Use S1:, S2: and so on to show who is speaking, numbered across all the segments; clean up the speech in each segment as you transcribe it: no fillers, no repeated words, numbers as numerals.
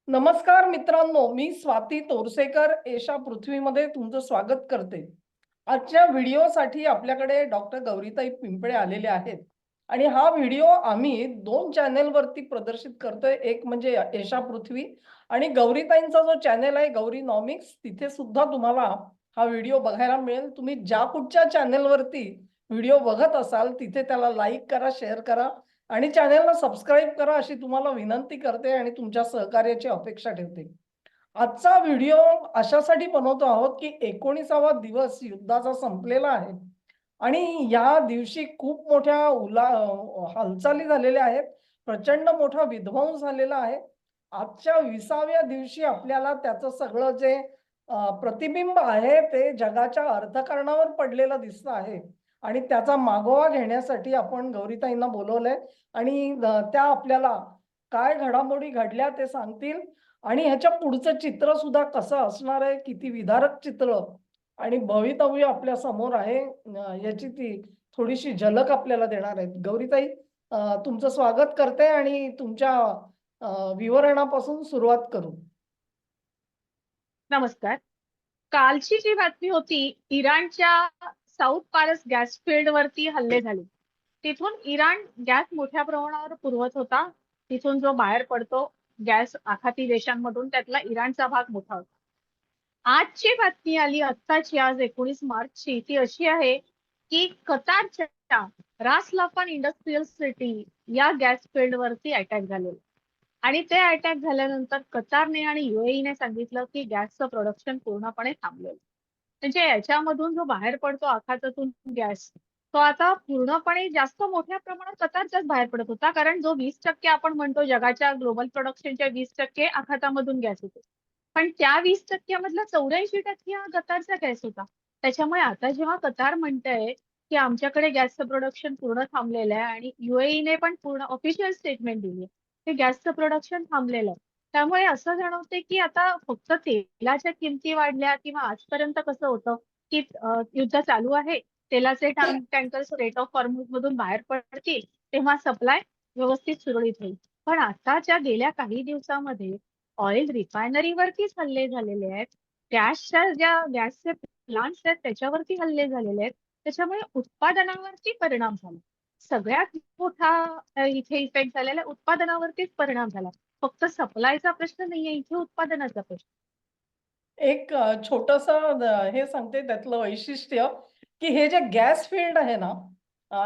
S1: नमस्कार मित्रांनो, मी स्वाती तोरसेकर एशा पृथ्वीमध्ये तुमचं स्वागत करते. आजच्या व्हिडिओसाठी आपल्याकडे डॉक्टर गौरीताई पिंपळे आलेले आहेत आणि हा व्हिडिओ आम्ही 2 चॅनेलवरती प्रदर्शित करतोय. एक म्हणजे एशा पृथ्वी आणि गौरीताईंचा जो चॅनेल आहे गौरीनॉमिक्स तिथे सुद्धा तुम्हाला हा व्हिडिओ बघायला मिळेल. तुम्ही ज्या कुठच्या चॅनेलवरती व्हिडिओ बघत असाल तिथे त्याला लाईक करा, शेअर करा आणि चॅनेलला सबस्क्राईब करा अशी तुम्हाला विनंती करते आणि तुमच्या सहकार्याची अपेक्षा ठेवते. आजचा व्हिडिओ अशासाठी बनवतो आहोत की 19वा दिवस युद्धाचा संपलेला आहे आणि या दिवशी खूप मोठ्या हालचाली झालेल्या आहेत. प्रचंड मोठा विध्वंस झालेला आहे. आजच्या 20व्या दिवशी आपल्याला त्याचं सगळं जे प्रतिबिंब आहे ते जगाच्या अर्थकारणावर पडलेलं दिसतं आहे आणि त्याचा मागोवा घेण्यासाठी आपण गौरीताईंना बोलवलंय आणि त्या आपल्याला काय घडामोडी घडल्या ते सांगतील आणि ह्याच्या पुढचं चित्र सुद्धा कसं असणार आहे, किती विदारक चित्र आणि भवितव्य आपल्या समोर आहे याची ती थोडीशी झलक आपल्याला देणार आहेत. गौरीताई तुमचं स्वागत करते आणि तुमच्या विवरणापासून सुरुवात करू.
S2: नमस्कार. कालची जी बातमी होती, इराणच्या साऊथ पारस गॅस फील्ड वरती हल्ले झाले. तिथून इराण गॅस मोठ्या प्रमाणावर पुरवत होता. तिथून जो बाहेर पडतो गॅस आखाती देशांमधून त्यातला इराणचा भाग मोठा होता. आजची बातमी आली आत्ताची, आज 19 मार्चची, ती अशी आहे की कतारच्या रास लाफान इंडस्ट्रियल सिटी या गॅस फील्ड वरती अटॅक झालेला आणि ते अटॅक झाल्यानंतर कतारने आणि युएईने सांगितलं की गॅसचं प्रोडक्शन पूर्णपणे थांबलेलं. म्हणजे याच्यामधून जो बाहेर पडतो आखातातून गॅस, तो आता पूर्णपणे जास्त मोठ्या प्रमाणात कतारचाच बाहेर पडत होता, कारण जो 20% आपण म्हणतो जगाच्या ग्लोबल प्रोडक्शनच्या 20% आखातामधून गॅस होतो. पण त्या 20% मधला 84% हा कतारचा गॅस होता. त्याच्यामुळे आता जेव्हा कतार म्हणतंय की आमच्याकडे गॅसचं प्रोडक्शन पूर्ण थांबलेलं आहे आणि युएईने पण पूर्ण ऑफिशियल स्टेटमेंट दिली की गॅसचं प्रोडक्शन थांबलेलं आहे. त्यामुळे असं जाणवते की आता फक्त तेलाच्या किमती वाढल्या किंवा आजपर्यंत कसं होतं की युद्ध चालू आहे, तेलाचे टँकर्स रेट ऑफ हॉर्मुझ मधून बाहेर पडतील तेव्हा सप्लाय व्यवस्थित सुरळीत होईल. पण आताच्या गेल्या काही दिवसामध्ये ऑइल रिफायनरीवरतीच हल्ले झालेले आहेत. गॅसचे प्लांट्स आहेत त्याच्यावरती हल्ले झालेले आहेत. त्याच्यामुळे उत्पादनावरती परिणाम झाला. सगळ्यात मोठा इथे इफेक्ट झालेला उत्पादनावरतीच परिणाम झाला. फक्त सप्लायचा प्रश्न नाहीये, इथे उत्पादनाचा प्रश्न.
S1: एक छोटंसं हे सांगते त्यातलं वैशिष्ट्य, की हे जे गॅस फील्ड आहे ना,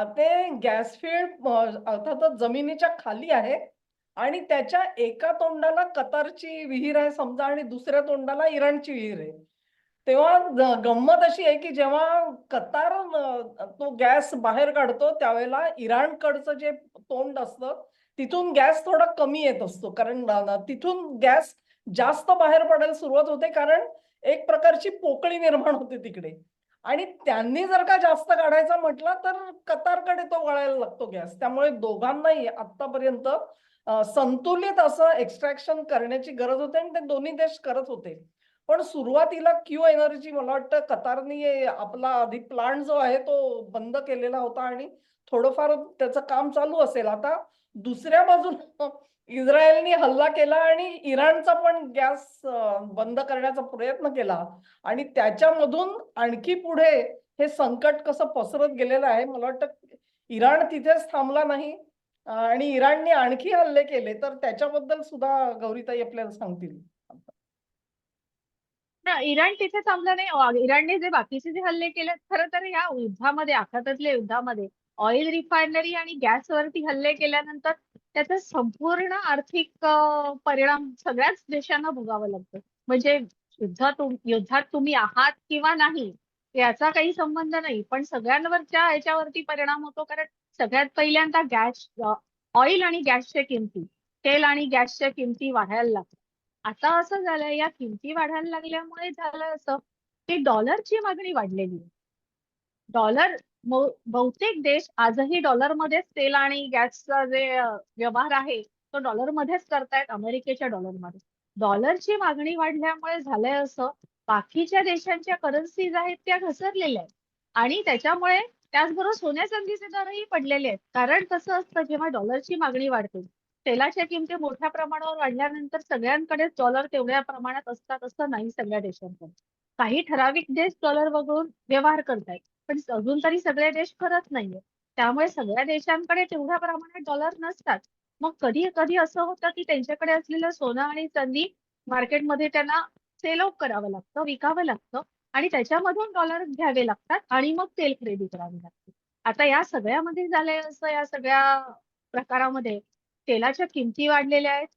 S1: ते गॅस फील्ड अर्थातच जमिनीच्या खाली आहे आणि त्याच्या एका तोंडाला कतारची विहीर आहे समजा आणि दुसऱ्या तोंडाला इराणची विहीर आहे. तेव्हा गंमत अशी आहे, की जेव्हा कतार तो गॅस बाहेर काढतो त्यावेळेला इराणकडचं जे तोंड असतं, तिथून गॅस थोडा कमी येत असतो. कारण तिथून गॅस जास्त बाहेर पडायला सुरुवात होते कारण एक प्रकारची पोकळी निर्माण होते तिकडे आणि त्यांनी जर का जास्त काढायचा म्हटलं तर कतारकडे तो वळायला लागतो गॅस. त्यामुळे दोघांनाही आतापर्यंत संतुलित असं एक्स्ट्रॅक्शन करण्याची गरज होते आणि ते दोन्ही देश करत होते. पण सुरुवातीला क्यू एनर्जी मला वाटतं कतारनी आपला आधी प्लांट जो आहे तो बंद केलेला होता आणि थोडंफार त्याचं काम चालू असेल. आता दुसऱ्या बाजूला इस्रायलने हल्ला केला आणि इराणचा पण गॅस बंद करण्याचा प्रयत्न केला आणि त्याच्यामधून आणखी पुढे हे संकट कसं पसरत गेलेलं आहे. मला वाटतं इराण तिथेच थांबला नाही आणि इराणने आणखी हल्ले केले तर त्याच्याबद्दल सुद्धा गौरीताई आपल्याला सांगतील.
S2: ना, इराण तिथे थांबलं नाही. इराणने जे बाकीचे जे हल्ले केले, खरं तर या युद्धामध्ये, आखातातल्या युद्धामध्ये ऑइल रिफायनरी आणि गॅसवरती हल्ले केल्यानंतर त्याचा संपूर्ण आर्थिक परिणाम सगळ्याच देशांना भोगावं लागतं. म्हणजे युद्धात तुम्ही आहात किंवा नाही याचा काही संबंध नाही, पण सगळ्यांवरच्या याच्यावरती परिणाम होतो. कारण सगळ्यात पहिल्यांदा ऑइल आणि गॅसच्या किमती, तेल आणि गॅसच्या किमती वाढायला लागतात. आता असं झालंय, या किमती वाढायला लागल्यामुळे झालं असं की डॉलरची मागणी वाढलेली आहे. डॉलर बहुतेक देश आजही डॉलरमध्येच तेल आणि गॅसचा जे व्यवहार आहे तो डॉलरमध्येच करतायत, अमेरिकेच्या डॉलरमध्ये. डॉलरची मागणी वाढल्यामुळे झालंय असं, बाकीच्या देशांच्या करन्सीज आहेत त्या घसरलेल्या आहेत आणि त्याच्यामुळे त्याचबरोबर सोन्या चांदीचे दरही पडलेले आहेत. कारण कसं असतं, जेव्हा डॉलरची मागणी वाढते तेलाच्या किमती मोठ्या प्रमाणावर वाढल्यानंतर सगळ्यांकडेच डॉलर तेवढ्या प्रमाणात असतात असं नाही सगळ्या देशांकडे. काही ठराविक देश डॉलर वगळून व्यवहार करतायत, पण अजून तरी सगळे देश करत नाहीये. त्यामुळे सगळ्या देशांकडे तेवढ्या प्रमाणात डॉलर नसतात. मग कधी कधी असं होतं की त्यांच्याकडे असलेलं सोनं आणि चांदी मार्केटमध्ये त्यांना सेल ऑफ करावं लागतं, विकावं लागतं आणि त्याच्यामधून डॉलर घ्यावे लागतात आणि मग तेल खरेदी करावी लागते. आता या सगळ्यामध्ये झालंय असं, या सगळ्या प्रकारामध्ये तेलाच्या किमती वाढलेल्या आहेत,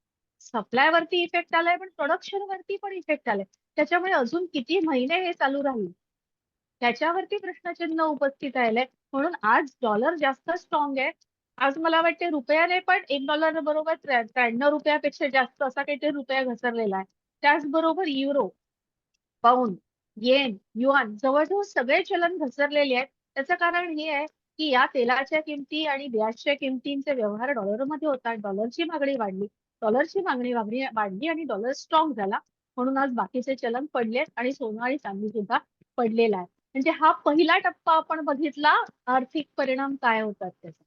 S2: सप्लाय वरती इफेक्ट आलाय, पण प्रोडक्शन वरती पण इफेक्ट आलाय. त्याच्यामुळे अजून किती महिने हे चालू राहील त्याच्यावरती प्रश्नचिन्ह उपस्थित राहिलंय. म्हणून आज डॉलर जास्त स्ट्रॉंग आहे. आज मला वाटते रुपयाने पण $1 बरोबर 93 रुपयापेक्षा जास्त असा काहीतरी रुपया घसरलेला आहे. त्याचबरोबर युरो, पाऊंड, येन, युआन जवळजवळ सगळे चलन घसरलेले आहेत. त्याचं कारण हे आहे की या तेलाच्या किमती आणि गॅसच्या किमतींचे व्यवहार डॉलरमध्ये होतात. डॉलरची मागणी वाढली, डॉलरची मागणी वाढली वाढली आणि डॉलर स्ट्रॉंग झाला. म्हणून आज बाकीचे चलन पडलेत आणि सोनं आणि चांदी सुद्धा पडलेला आहे. म्हणजे हा पहिला टप्पा आपण बघितला, आर्थिक परिणाम काय होतात त्याचा.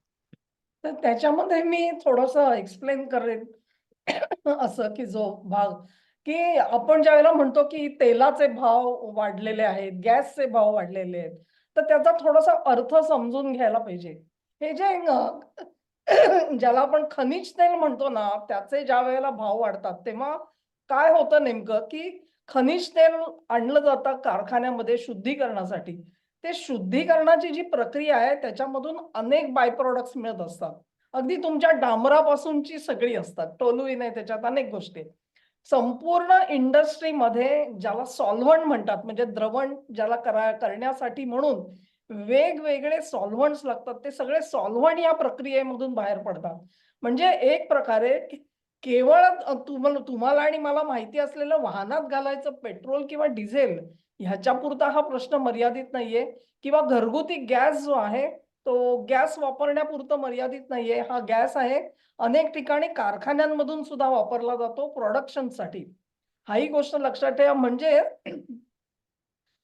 S1: तर त्याच्यामध्ये मी थोडंसं एक्सप्लेन करेन असं की जो भाग की आपण ज्यावेळेला म्हणतो की तेलाचे भाव वाढलेले आहेत, गॅसचे भाव वाढलेले आहेत, तर त्याचा थोडासा अर्थ समजून घ्यायला पाहिजे. हे जे ज्याला आपण खनिज तेल म्हणतो ना, त्याचे ज्यावेळेला भाव वाढतात, तेव्हा काय होतं नेमकं की खनिज तेल आणलं जातं कारखान्यामध्ये शुद्धीकरणासाठी. ते शुद्धीकरणाची जी प्रक्रिया आहे त्याच्यामधून अनेक बाय प्रॉडक्ट्स मिळत असतात. अगदी तुमच्या डांबरापासूनची सगळी असतात. टोलुइन आहे त्याच्यात अनेक गोष्टी. संपूर्ण इंडस्ट्रीमध्ये ज्याला सॉल्व्हंट म्हणतात म्हणजे द्रवण ज्याला करण्यासाठी म्हणून वेगवेगळे सॉल्व्हंट्स लागतात. ते सगळे सॉल्व्हंट या प्रक्रियेमधून बाहेर पडतात. म्हणजे एक प्रकारे केवळ तुम्हाला आणि मला माहिती असलेलं वाहनात घालायचं पेट्रोल किंवा डिझेल ह्याच्यापुरता हा प्रश्न मर्यादित नाहीये किंवा घरगुती गॅस जो आहे तो गॅस वापरण्यापुरतं मर्यादित नाहीये. हा गॅस आहे अनेक ठिकाणी कारखान्यांमधून सुद्धा वापरला जातो प्रोडक्शनसाठी. हाही गोष्ट लक्षात ठेवा. म्हणजे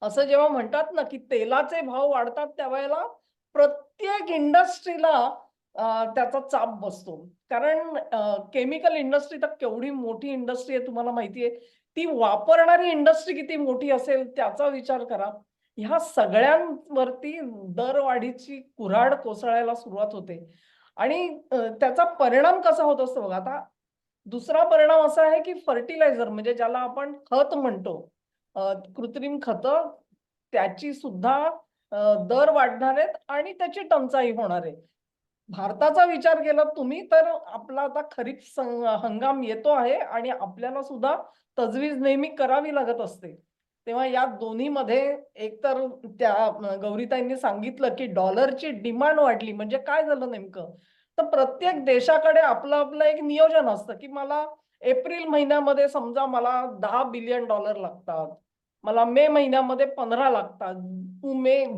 S1: असं जेव्हा म्हणतात ना, की तेलाचे भाव वाढतात त्यावेळेला प्रत्येक इंडस्ट्रीला त्याचा चाप बसतो. कारण केमिकल इंडस्ट्री तर केवढी मोठी इंडस्ट्री आहे तुम्हाला माहिती आहे. ती वापरणारी इंडस्ट्री किती मोठी असेल त्याचा विचार करा. ह्या सगळ्यांवरती दरवाढीची कुऱ्हाड कोसळायला सुरुवात होते आणि त्याचा परिणाम कसा होत असतो बघा. आता दुसरा परिणाम असा आहे, की फर्टिलायझर म्हणजे ज्याला आपण खत म्हणतो. कृत्रिम खतं त्याची सुद्धा दर वाढणार आहेत आणि त्याची टंचाई होणार आहे. भारताचा विचार केला तुम्ही तर आपला आता खरीप हंगाम येतो आहे आणि आपल्याला सुद्धा तजवीज नेहमी करावी लागत असते. तेव्हा या दोन्हीमध्ये एकतर त्या गौरीताईंनी सांगितलं, की डॉलरची डिमांड वाढली म्हणजे काय झालं नेमकं? तर प्रत्येक देशाकडे आपलं एक नियोजन असतं, की मला एप्रिल महिन्यामध्ये समजा मला $10 बिलियन लागतात. मला मे महिन्यामध्ये 15 लागतात.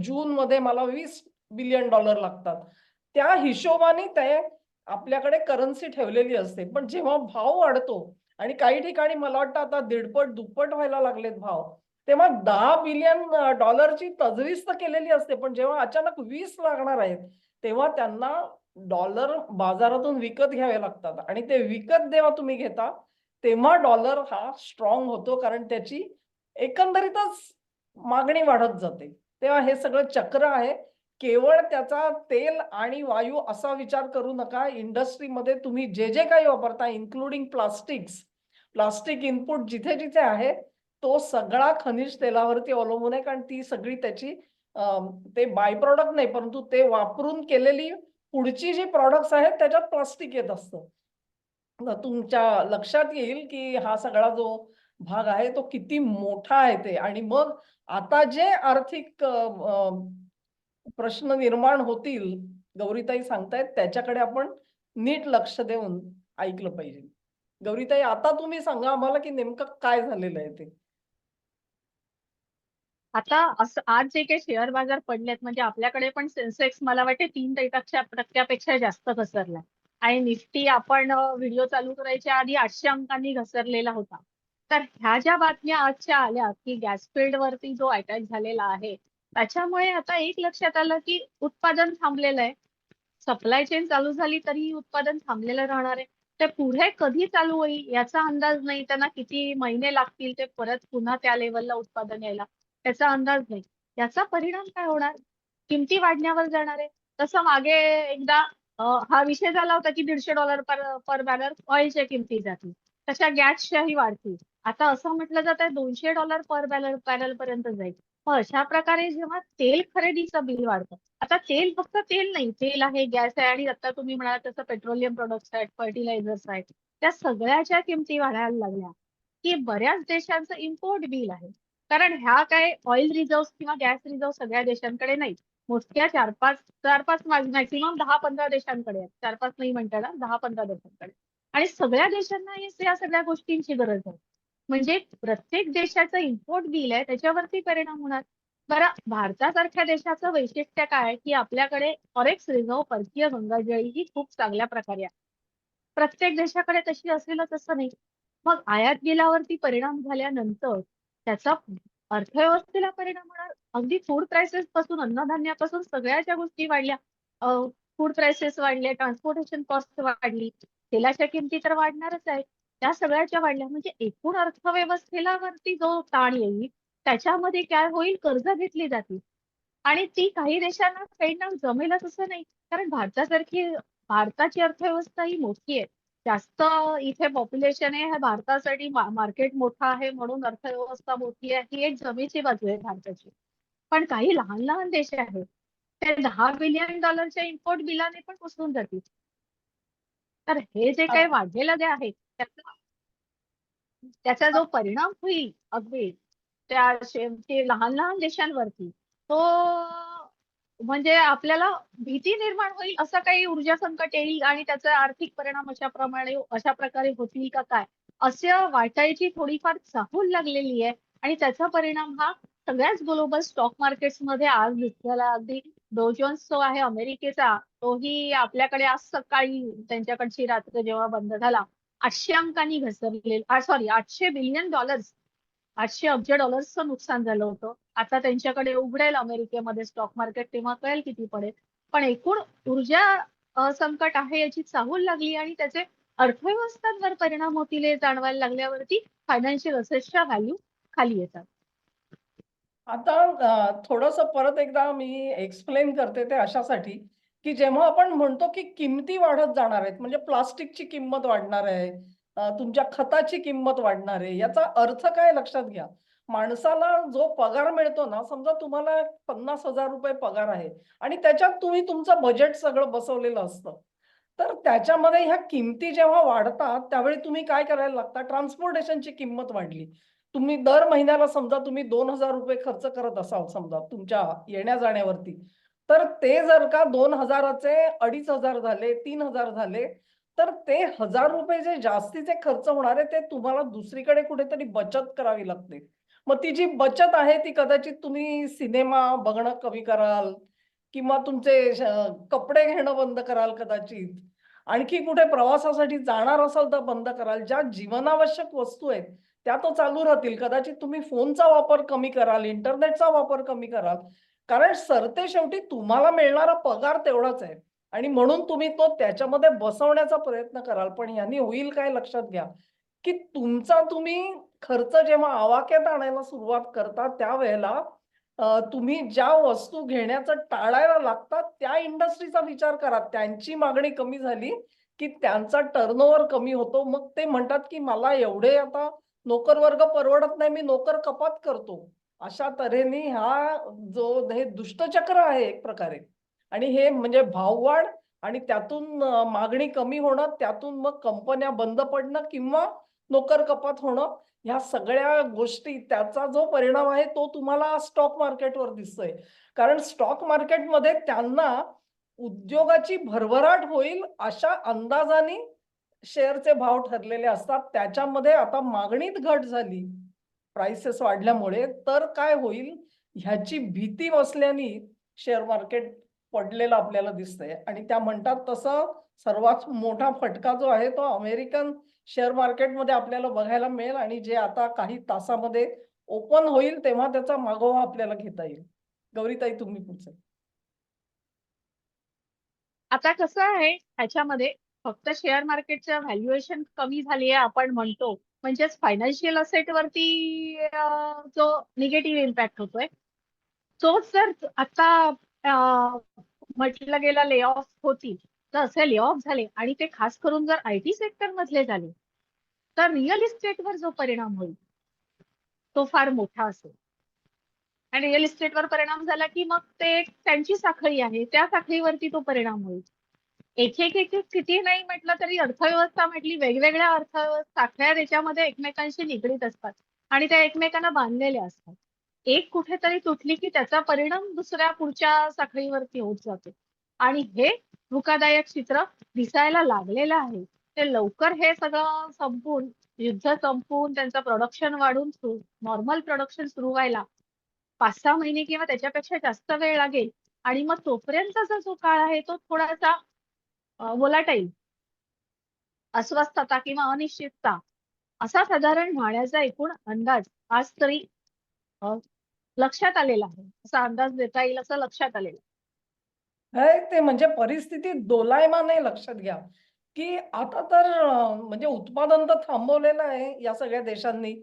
S1: जूनमध्ये मला $20 बिलियन लागतात. त्या हिशोबाने ते आपल्याकडे करन्सी ठेवलेली असते. पण जेव्हा भाव वाढतो आणि काही ठिकाणी मला वाटतं आता दीडपट, दुप्पट व्हायला लागलेत भाव. तेव्हा $10 बिलियन तजवीज तर केलेली असते. पण जेव्हा अचानक 20 लागणार आहेत, तेव्हा त्यांना डॉलर बाजारातून विकत घ्यावे लागतात आणि ते विकत जेव्हा तुम्ही घेता, तेव्हा डॉलर हा स्ट्रॉंग होतो. कारण त्याची एकंदरीतच मागणी वाढत जाते. तेव्हा हे सगळं चक्र आहे. केवळ त्याचा तेल आणि वायू असा विचार करू नका. इंडस्ट्रीमध्ये तुम्ही जे काही वापरता इन्क्लुडिंग प्लास्टिक्स, प्लास्टिक इनपुट जिथे-जिथे आहे, तो सगळा खनिज तेलावरती अवलंबून आहे. कारण ती सगळी त्याची ते बाय प्रॉडक्ट नाही, परंतु ते वापरून केलेली पुढची जी प्रॉडक्ट्स आहेत त्याच्यात प्लास्टिक येत असतं. तुमच्या लक्षात येईल, की हा सगळा जो भाग आहे तो किती मोठा आहे ते आणि मग आता जे आर्थिक प्रश्न निर्माण होतील, गौरीताई सांगतायत त्याच्याकडे आपण नीट लक्ष देऊन ऐकलं पाहिजे. गौरीताई आता तुम्ही सांगा आम्हाला, की नेमकं काय झालेलं आहे ते?
S2: आता असं आज जे काही शेअर बाजार पडलेत म्हणजे आपल्याकडे पण सेन्सेक्स मला वाटते 3% जास्त घसरलाय आणि निफ्टी आपण व्हिडिओ चालू करायच्या आधी 800 अंकांनी घसरलेला होता. तर ह्या ज्या बातम्या आजच्या आल्या की गॅस फील्ड वरती जो अटॅक झालेला आहे त्याच्यामुळे आता एक लक्षात आलं की उत्पादन थांबलेलं आहे. सप्लाय चेन चालू झाली तरी उत्पादन थांबलेलं राहणार आहे. ते पुढे कधी चालू होईल याचा अंदाज नाही. त्यांना किती महिने लागतील ते परत पुन्हा त्या लेवलला उत्पादन यायला, त्याचा अंदाज नाही. याचा परिणाम काय होणार? किमती वाढण्यावर जाणार आहे. तसं मागे एकदा हा विषय झाला होता की $150 पर बॅरल ऑइलच्या किमती जातील. तशा गॅसच्याही वाढतील. आता असं म्हटलं जात आहे $200 पर बॅरल पर्यंत जाईल. मग अशा प्रकारे जेव्हा तेल खरेदीचं बिल वाढतं, आता तेल फक्त तेल नाही, तेल आहे, गॅस आहे आणि आता तुम्ही म्हणालात तसं पेट्रोलियम प्रोडक्ट्स आहेत, फर्टिलायझर्स आहेत, त्या सगळ्याच्या किमती वाढायला लागल्या की बऱ्याच देशांचं इम्पोर्ट बिल आहे. कारण ह्या काय ऑइल रिझर्व्ह किंवा गॅस रिझर्व्ह सगळ्या देशांकडे नाही. मोजक्या 4-5 मॅक्सिमम 10-15 देशांकडे आहेत. 4-5 नाही म्हणता येणार, 10-15 देशांकडे. आणि सगळ्या देशांना या सगळ्या गोष्टींची गरज आहे. म्हणजे प्रत्येक देशाचं इम्पोर्ट बिल आहे त्याच्यावरती परिणाम होणार. बरं, भारतासारख्या देशाचं वैशिष्ट्य काय आहे की आपल्याकडे फॉरेक्स रिझर्व्ह परकीय गंगाजळी ही खूप चांगल्या प्रकारे आहे. प्रत्येक देशाकडे तशी असेलच असं नाही. मग आयात बिलावरती परिणाम झाल्यानंतर त्याचा अर्थव्यवस्थेला परिणाम होणार. अगदी फूड प्राइसेस पासून, अन्नधान्यापासून सगळ्या ज्या गोष्टी वाढल्या, फूड प्राइसेस वाढले, ट्रान्सपोर्टेशन कॉस्ट वाढली, तेलाच्या किमती तर वाढणारच आहेत. त्या सगळ्याच्या वाढल्या म्हणजे एकूण अर्थव्यवस्थेला वरती जो ताण येईल त्याच्यामध्ये काय होईल, कर्ज घेतली जातील आणि ती काही देशांना काहींना जमेलच असं नाही. कारण भारताची अर्थव्यवस्था ही मोठी आहे. जास्त इथे पॉप्युलेशन आहे, भारतासाठी मार्केट मोठा आहे म्हणून अर्थव्यवस्था मोठी आहे, ही एक जमेची बाजू आहे भारताची. पण काही लहान लहान देश आहेत ते $10 बिलियन इम्पोर्ट बिलाने पण पुसून जातील. तर हे जे काही वाढलेलं जे आहे त्याचा जो परिणाम होईल अगदी ते लहान लहान देशांवरती, तो म्हणजे आपल्याला भीती निर्माण होईल. असं काही ऊर्जा संकट येईल आणि त्याचा आर्थिक परिणाम अशा प्रकारे होतील का काय, असं वाटायची थोडीफार चाहूल लागलेली आहे. आणि त्याचा परिणाम हा सगळ्याच ग्लोबल स्टॉक मार्केट्समध्ये आज दिसलेला. अगदी डो जोन्स जो आहे अमेरिकेचा, तोही आपल्याकडे आज सकाळी त्यांच्याकडची रात्र जेव्हा बंद झाला 800 अंकांनी घसरलेला, सॉरी $800 बिलियन, 800 अब्ज डॉलर्सचं नुकसान झालं होतं. आता त्यांच्याकडे उघडेल अमेरिकेमध्ये स्टॉक मार्केट, तेव्हा कळेल किती पडेल. पण एकूण ऊर्जा संकट आहे याची चाहूल लागली आणि त्याचे अर्थव्यवस्थांवर परिणाम होतील हे जाणवायला लागल्यावरती फायनान्शियल असेट्सच्या व्हॅल्यू खाली येतात.
S1: आता थोडंसं परत एकदा मी एक्सप्लेन करते ते अशासाठी, की जेव्हा आपण म्हणतो की किमती वाढत जाणार आहेत, म्हणजे प्लास्टिकची किंमत वाढणार आहे, तुमच्या खताची किंमत वाढणार आहे, याचा अर्थ काय लक्षात घ्या. माणसाला जो पगार मिळतो ना, समजा तुम्हाला ₹50,000 पगार आहे आणि त्याच्यात तुम्ही तुमचं बजेट सगळं बसवलेलं असतं. तर त्याच्यामध्ये ह्या किमती जेव्हा वाढतात, त्यावेळी तुम्ही काय करायला लागता, ट्रान्सपोर्टेशनची किंमत वाढली. तुम्ही दर महिन्याला समजा तुम्ही ₹2,000 खर्च करत असाल समजा तुमच्या येण्या-जाण्यावरती. तर ते जर का 2,000चे 2,500 झाले, 3,000 झाले, तर ते ₹1,000 जे जास्तीचे खर्च होणार आहे, ते तुम्हाला दुसरीकडे कुठेतरी बचत करावी लागते. मग ती जी बचत आहे, ती कदाचित तुम्ही सिनेमा बघणं कमी कराल किंवा तुमचे कपडे घेणं बंद कराल कदाचित. आणखी कुठे प्रवासासाठी जाणार असाल तर बंद कराल. ज्या जीवनावश्यक वस्तू आहेत, त्या तर चालू राहतील. कदाचित तुम्ही फोनचा वापर कमी कराल, इंटरनेटचा वापर कमी कराल. कारण सरतेशेवटी तुम्हाला मिळणारा पगार तेवढाच आहे आणि म्हणून तुम्ही तो त्याच्यामध्ये बसवण्याचा प्रयत्न कराल. पण ह्यानी होईल काय लक्षात घ्या, की तुमचा तुम्ही खर्च जेव्हा आवाक्यात आणायला सुरुवात करता त्यावेळेला तुम्ही ज्या वस्तू घेण्याचं टाळायला लागतात, त्या इंडस्ट्रीचा विचार करा. त्यांची मागणी कमी झाली, की त्यांचा टर्नओव्हर कमी होतो. मग ते म्हणतात, की मला एवढे आता नोकर वर्ग परवडत नाही, मी नोकर कपात करतो. अशा तऱ्हेने हे दुष्टचक्र आहे एक प्रकारे. आणि हे म्हणजे भाववाढ आणि त्यातून मागणी कमी होणं, त्यातून मग कंपन्या बंद पडणं किंवा नोकर कपात होणं, ह्या सगळ्या गोष्टी त्याचा जो परिणाम आहे तो तुम्हाला स्टॉक मार्केटवर दिसतोय. कारण स्टॉक मार्केटमध्ये त्यांना उद्योगाची भरभराट होईल अशा अंदाजाने शेअरचे भाव ठरलेले असतात. त्याच्यामध्ये आता मागणीत घट झाली, प्राइसेस वाढल्यामुळे, तर काय होईल ह्याची भीती बसल्याने शेअर मार्केट पडलेलं आपल्याला दिसतंय आणि त्या म्हणतात तसं सर्वात मोठा फटका जो आहे तो अमेरिकन शेअर मार्केटमध्ये आपल्याला बघायला मिळेल आणि जे आता काही तासामध्ये ओपन होईल तेव्हा त्याचा मागोवा आपल्याला घेता येईल. गौरीताई तुम्ही पुढचं.
S2: आता कसं आहे ह्याच्यामध्ये फक्त शेअर मार्केटचं व्हॅल्युएशन कमी झाली आहे आपण म्हणतो, म्हणजेच फायनान्शियल असेट वरती जो निगेटिव्ह इम्पॅक्ट होतोय, तोच जर आता म्हटलं गेलं ले ऑफ होतील, तर असे ले ऑफ झाले आणि ते खास करून जर IT सेक्टर मधले झाले, तर रिअल इस्टेटवर जो परिणाम होईल तो फार मोठा असेल. आणि रिअल इस्टेटवर परिणाम झाला की मग ते त्यांची साखळी आहे, त्या साखळीवरती तो परिणाम होईल. एक एक एक एक किती नाही म्हटलं तरी अर्थव्यवस्था म्हटली, वेगवेगळ्या अर्थव्यवस्था साखळ्या त्याच्यामध्ये एकमेकांशी निगडीत असतात आणि त्या एकमेकांना बांधलेल्या असतात. एक कुठेतरी तुटली की त्याचा परिणाम दुसऱ्या पुढच्या साखळीवरती होत जातो. आणि हे धोकादायक चित्र दिसायला लागलेलं आहे. ते लवकर हे सगळं संपून, युद्ध संपून त्यांचं प्रोडक्शन वाढून नॉर्मल प्रोडक्शन सुरू व्हायला 5-6 महिने किंवा त्याच्यापेक्षा जास्त वेळ लागेल. आणि मग तोपर्यंतचा जो काळ आहे तो थोडासा वोलाटाईल, अस्वस्थता किंवा अनिश्चितता असा साधारण राहण्याचा एकूण अंदाज आज तरी अ, लक्षात आलेला आहे. असा अंदाज देता येईल असं लक्षात आलेलं आहे.
S1: हे ते म्हणजे परिस्थिती दोलायमान आहे लक्षात घ्या, की आता तर म्हणजे उत्पादन तर थांबवलेलं आहे या सगळ्या देशांनी.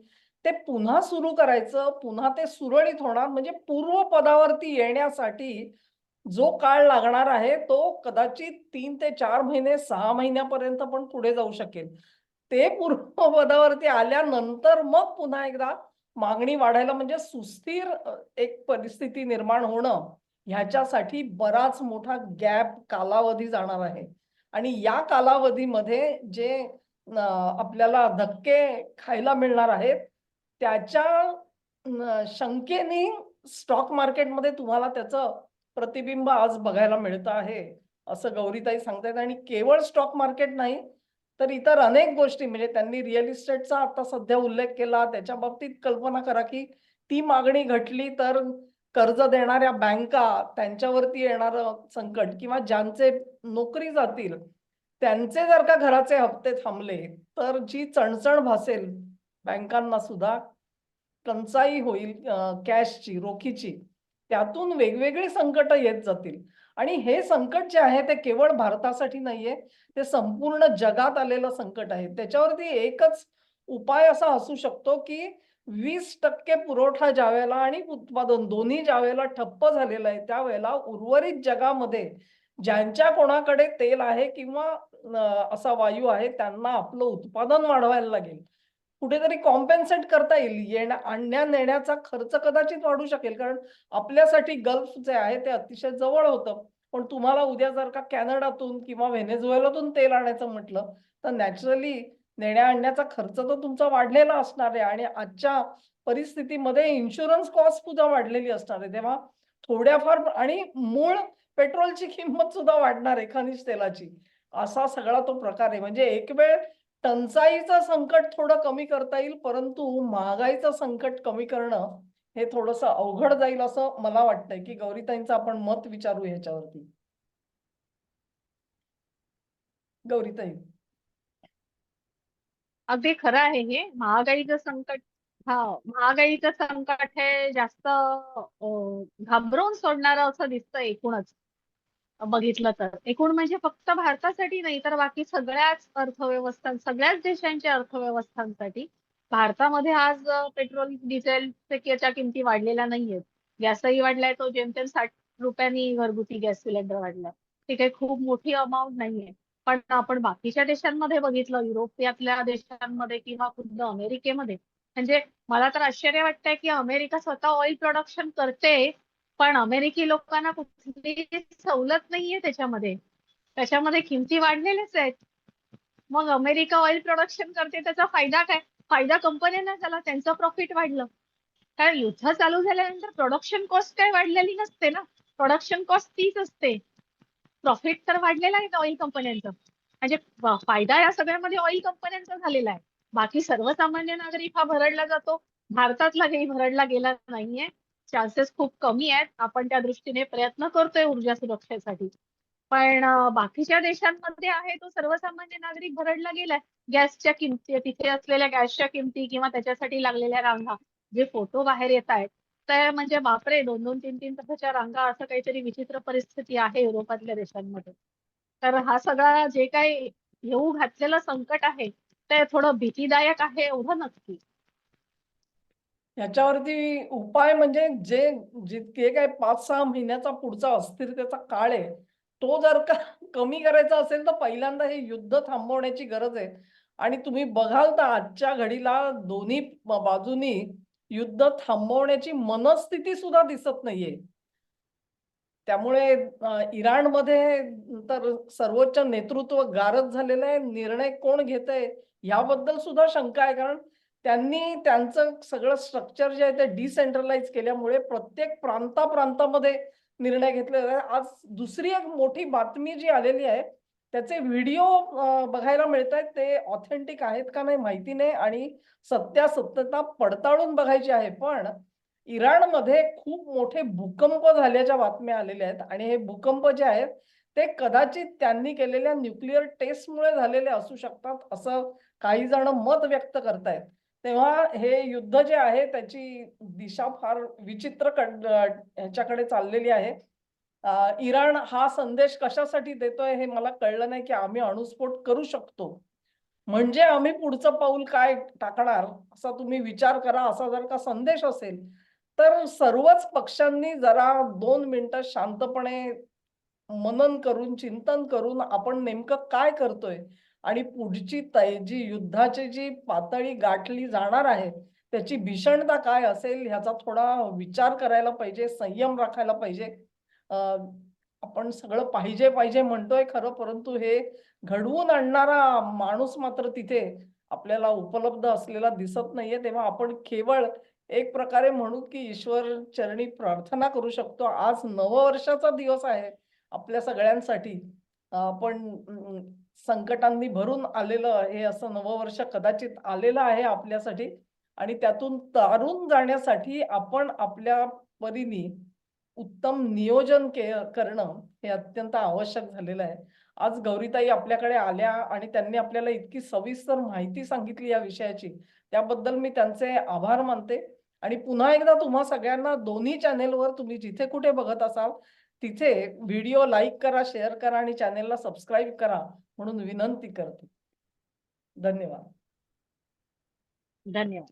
S1: ते पुन्हा सुरू करायचं, पुन्हा ते सुरळीत होणार म्हणजे पूर्वपदावरती येण्यासाठी जो काळ लागणार आहे, तो कदाचित 3 ते 4 महिने, 6 महिन्यापर्यंत पण पुढे जाऊ शकेल. ते पूर्वपदावरती आल्यानंतर मग पुन्हा एकदा मागणी वाढायला म्हणजे सुस्थिर एक परिस्थिती निर्माण होणं, ह्याच्यासाठी बराच मोठा गॅप कालावधी जाणार आहे. आणि या कालावधीमध्ये जे आपल्याला धक्के खायला मिळणार आहेत, त्याच्या शंकेने स्टॉक मार्केटमध्ये तुम्हाला त्याचं प्रतिबिंब आज बघायला मिळतं आहे, असं गौरीताई सांगतायत. आणि केवळ स्टॉक मार्केट नाही, तर इतर अनेक गोष्टी म्हणजे त्यांनी रिअल इस्टेटचा आता सध्या उल्लेख केला. त्याच्या बाबतीत कल्पना करा, की ती मागणी घटली तर कर्ज देणाऱ्या बँका त्यांच्यावरती येणारं संकट किंवा ज्यांचे नोकरी जातील, त्यांचे जर का घराचे हप्ते थांबले, तर जी चणचण भासेल बँकांना सुद्धा, टंचाई होईल कॅशची, रोखीची. त्यातून वेगवेगळी संकटं येत जातील. आणि हे संकट जे आहे ते केवळ भारतासाठी नाहीये, ते संपूर्ण जगात आलेलं संकट आहे. त्याच्यावरती एकच उपाय असा असू शकतो, की 20% पुरवठा ज्यावेळेला आणि उत्पादन दोन्ही ज्यावेळेला ठप्प झालेलं आहे, त्यावेळेला उर्वरित जगामध्ये ज्यांच्या कोणाकडे तेल आहे किंवा असा वायू आहे, त्यांना आपलं उत्पादन वाढवायला लागेल. कुठेतरी कॉम्पेन्सेट करता येईल. आणण्या-नेण्याचा खर्च कदाचित वाढू शकेल. कारण आपल्यासाठी गल्फ जे आहे ते अतिशय जवळ होतं. पण तुम्हाला उद्या जर का कॅनडातून किंवा व्हेनेझुएलातून तेल आणायचं म्हटलं, तर नॅचरली नेण्या-आणण्याचा खर्च तर तुमचा वाढलेला असणार आहे आणि आजच्या परिस्थितीमध्ये इन्शुरन्स कॉस्ट सुद्धा वाढलेली असणार आहे. तेव्हा थोड्याफार आणि मूळ पेट्रोलची किंमत सुद्धा वाढणार आहे, खनिज तेलाची. असा सगळा तो प्रकार आहे. म्हणजे एक वेळ टंचाईचं संकट थोडं कमी करता येईल, परंतु महागाईचं संकट कमी करणं हे थोडंसं अवघड जाईल असं मला वाटतंय, की गौरीताईंचं आपण मत विचारू ह्याच्यावरती. गौरीताई.
S2: अगदी खरं आहे हे. महागाईचं संकट, हा, महागाईचं संकट हे जास्त घाबरवून सोडणारं असं दिसतं एकूणच. बघितलं तर एकूण म्हणजे फक्त भारतासाठी नाही तर बाकी सगळ्याच सगळ्याच देशांच्या अर्थव्यवस्थांसाठी. भारतामध्ये आज पेट्रोल डिझेलच्या किमती वाढलेल्या नाहीयेत. गॅसही वाढलाय, तो जेमतेम 60 रुपयांनी घरगुती गॅस सिलेंडर वाढलाय. ती काही खूप मोठी अमाऊंट नाहीये. पण आपण बाकीच्या देशांमध्ये बघितलं, युरोपियातल्या देशांमध्ये किंवा खुद्द अमेरिकेमध्ये, म्हणजे मला तर आश्चर्य वाटतंय की अमेरिका स्वतः ऑइल प्रोडक्शन करते, पण अमेरिकी लोकांना कुठली सवलत नाहीये त्याच्यामध्ये. त्याच्यामध्ये किमती वाढलेल्याच आहेत. मग अमेरिका ऑइल प्रोडक्शन करते, त्याचा फायदा काय? फायदा कंपन्यांना झाला, त्यांचं प्रॉफिट वाढलं. कारण युद्ध चालू झाल्यानंतर प्रोडक्शन कॉस्ट काय वाढलेली नसते ना. प्रोडक्शन कॉस्ट तीच असते. प्रॉफिट तर वाढलेलं आहे ऑइल कंपन्यांचं. म्हणजे फायदा या सगळ्यामध्ये ऑइल कंपन्यांचा झालेला आहे. बाकी सर्वसामान्य नागरिक हा भरडला जातो. भारतातला काही भरडला गेला नाहीये. चान्सेस खूप कमी आहेत. आपण त्या दृष्टीने प्रयत्न करतोय ऊर्जा सुरक्षेसाठी. पण बाकीच्या देशांमध्ये आहे तो सर्वसामान्य नागरिक भरडला गेलाय. गॅसच्या किमती, तिथे असलेल्या गॅसच्या किमती किंवा त्याच्यासाठी लागलेल्या रांगा, जे फोटो बाहेर येत आहेत, तर म्हणजे बापरे, 2-2, 3-3 तासाच्या रांगा, असं काहीतरी विचित्र परिस्थिती आहे युरोपातल्या देशांमध्ये. तर हा सगळा जे काही येऊ घातलेलं संकट आहे ते थोडं भीतीदायक आहे एवढं नक्की.
S1: याच्यावरती उपाय म्हणजे जितके काय 5-6 महिन्याचा पुढचा अस्थिरतेचा काळ आहे, तो जर का कमी करायचा असेल तर पहिल्यांदा हे युद्ध थांबवण्याची गरज आहे. आणि तुम्ही बघाल तर आजच्या घडीला दोन्ही बाजूनी युद्ध थांबवण्याची मनस्थिती सुद्धा दिसत नाहीये. त्यामुळे इराणमध्ये तर सर्वोच्च नेतृत्व गारद झालेलं आहे. निर्णय कोण घेतंय याबद्दल सुद्धा शंका आहे. कारण त्यांनी त्यांचं सगळं स्ट्रक्चर जे आहे ते डिसेंट्रलाइज केल्यामुळे प्रत्येक प्रांतामध्ये निर्णय घेतलेला आहे. आज दुसरी एक मोठी बातमी जी आलेली आहे, त्याचे व्हिडिओ बघायला मिळतायत. ते ऑथेंटिक आहेत का नाही माहिती नाही आणि सत्यासत्यता पडताळून बघायची आहे. पण इराणमध्ये खूप मोठे भूकंप झाल्याच्या बातम्या आलेल्या आहेत आणि हे भूकंप जे आहेत ते कदाचित त्यांनी केलेल्या न्यूक्लिअर टेस्टमुळे झालेले असू शकतात, असं काही जण मत व्यक्त करतायत. तेव्हा हे युद्ध जे आहे त्याची दिशा फार विचित्र ह्याच्याकडे चाललेली आहे. इराण हा संदेश कशासाठी देतोय हे मला कळलं नाही, की आम्ही अणुस्फोट करू शकतो. म्हणजे आम्ही पुढचं पाऊल काय टाकणार असा तुम्ही विचार करा. असा जर का संदेश असेल, तर सर्वच पक्षांनी जरा 2 मिनिटं शांतपणे मनन करून, चिंतन करून आपण नेमकं काय करतोय आणि पुढची जी युद्धाची जी पातळी गाठली जाणार आहे, त्याची भीषणता काय असेल ह्याचा थोडा विचार करायला पाहिजे, संयम राखायला पाहिजे. अ, आपण सगळं पाहिजे म्हणतोय खरं, परंतु हे घडवून आणणारा माणूस मात्र तिथे आपल्याला उपलब्ध असलेला दिसत नाहीये. तेव्हा आपण केवळ एक प्रकारे म्हणू की ईश्वर चरणी प्रार्थना करू शकतो. आज नववर्षाचा दिवस आहे आपल्या सगळ्यांसाठी. पण संकटांनी भरून आलेलं हे असं नववर्ष कदाचित आलेलं आहे आपल्यासाठी आणि त्यातून तारून जाण्यासाठी आपण आपल्या परीने उत्तम नियोजन करणं हे अत्यंत आवश्यक झालेलं आहे. आज गौरीताई आपल्याकडे आल्या आणि त्यांनी आपल्याला इतकी सविस्तर माहिती सांगितली या विषयाची. त्याबद्दल मी त्यांचे आभार मानते आणि पुन्हा एकदा तुम्हा सगळ्यांना दोन्ही चॅनेलवर तुम्ही जिथे कुठे बघत असाल, तिथे व्हिडिओ लाईक करा, शेअर करा आणि चॅनेलला सबस्क्राईब करा म्हणून विनंती करते. धन्यवाद.
S2: धन्यवाद.